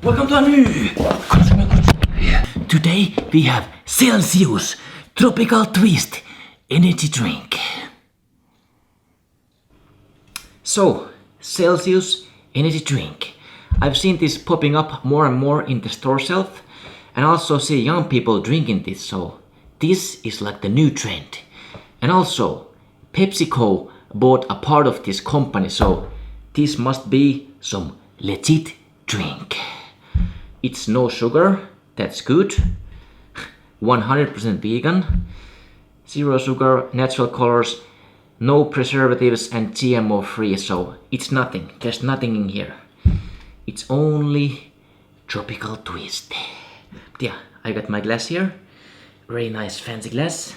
Welcome to a new Today we have Celsius Tropical Twist Energy Drink. So, Celsius Energy Drink. I've seen this popping up more and more in the store shelf, and also see young people drinking this, so this is like the new trend. And also, PepsiCo bought a part of this company, so this must be some legit drink. It's no sugar, that's good. 100% vegan, zero sugar, natural colors, no preservatives and GMO free, so it's nothing, there's nothing in here. It's only tropical twist. But yeah, I got my glass here, very nice fancy glass.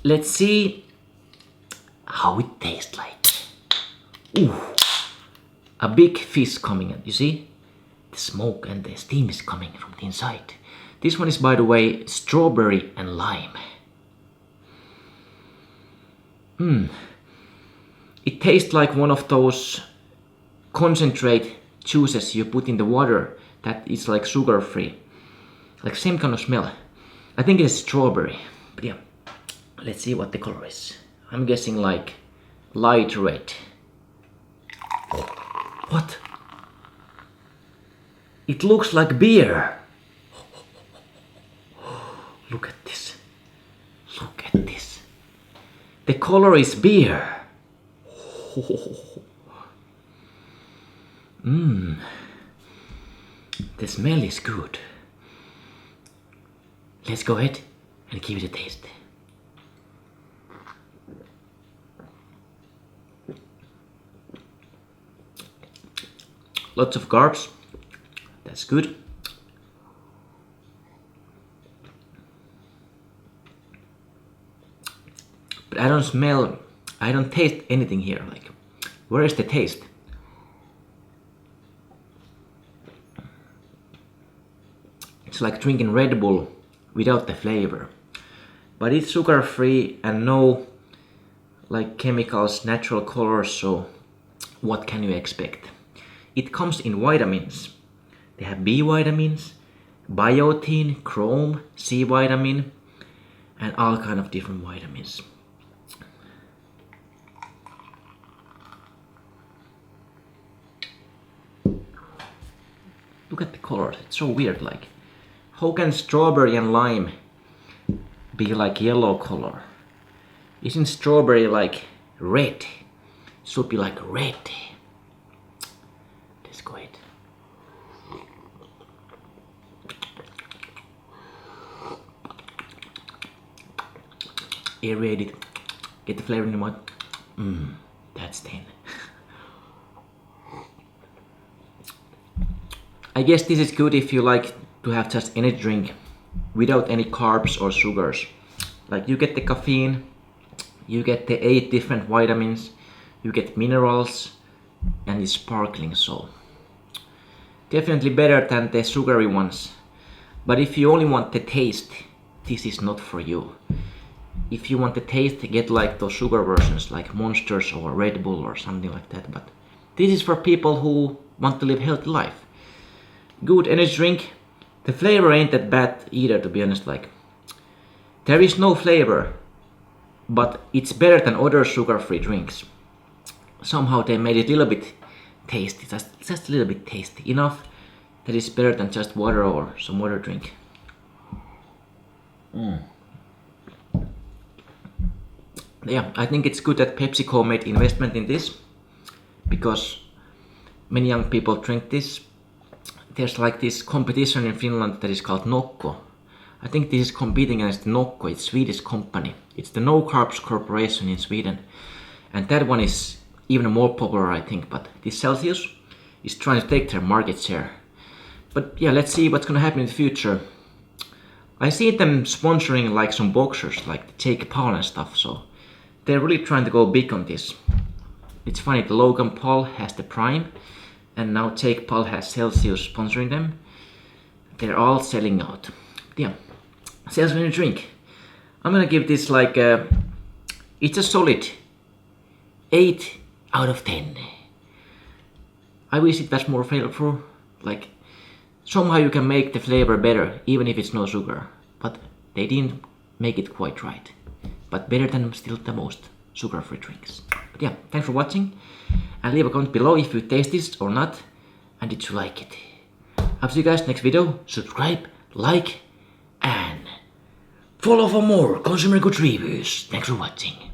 Let's see how it tastes like. Ooh, a big fish coming in, you see? The smoke and the steam is coming from the inside. This one is, by the way, strawberry and lime. It tastes like one of those concentrate juices you put in the water that is like sugar free. Like same kind of smell. I think it's strawberry. But yeah, let's see what the color is. I'm guessing like light red. What? It looks like beer. Look at this. Look at this. The color is beer. The smell is good. Let's go ahead and give it a taste. Lots of carbs. That's good. But I don't taste anything here. Like, where is the taste? It's like drinking Red Bull without the flavor. But it's sugar free and no like chemicals, natural colors, so what can you expect? It comes in vitamins. They have B vitamins, biotin, chromium, C vitamin, and all kind of different vitamins. Look at the color, it's so weird, like how can strawberry and lime be like yellow color? Isn't strawberry like red? It should be like red. Let's go ahead. Aerate it, get the flavor in the mouth. That's 10. I guess this is good if you like to have just energy drink without any carbs or sugars. Like you get the caffeine, you get the 8 different vitamins, you get minerals, and it's sparkling, so definitely better than the sugary ones. But if you only want the taste, this is not for you. If you want the taste, get like those sugar versions like Monsters or Red Bull or something like that. But this is for people who want to live a healthy life. Good energy drink. The flavor ain't that bad either, to be honest. Like, there is no flavor, but it's better than other sugar-free drinks. Somehow they made it a little bit tasty, just a little bit tasty. Enough that it's better than just water or some other drink. Yeah, I think it's good that PepsiCo made investment in this, because many young people drink this. There's like this competition in Finland that is called Nocco. I think this is competing against Nocco, it's a Swedish company. It's the No Carbs Corporation in Sweden. And that one is even more popular, I think, but this Celsius is trying to take their market share. But yeah, let's see what's gonna happen in the future. I see them sponsoring like some boxers, like Jake Paul and stuff, so they're really trying to go big on this. It's funny, the Logan Paul has the Prime, and now Jake Paul has Celsius sponsoring them. They're all selling out. But yeah, Celsius in a drink. I'm gonna give this like it's a solid 8 out of 10. I wish it was more flavorful. Like somehow you can make the flavor better even if it's no sugar. But they didn't make it quite right. But better than still the most sugar-free drinks. But yeah, thanks for watching. And leave a comment below if you taste this or not. And did you like it? I'll see you guys next video. Subscribe, like, and follow for more consumer goods reviews. Thanks for watching.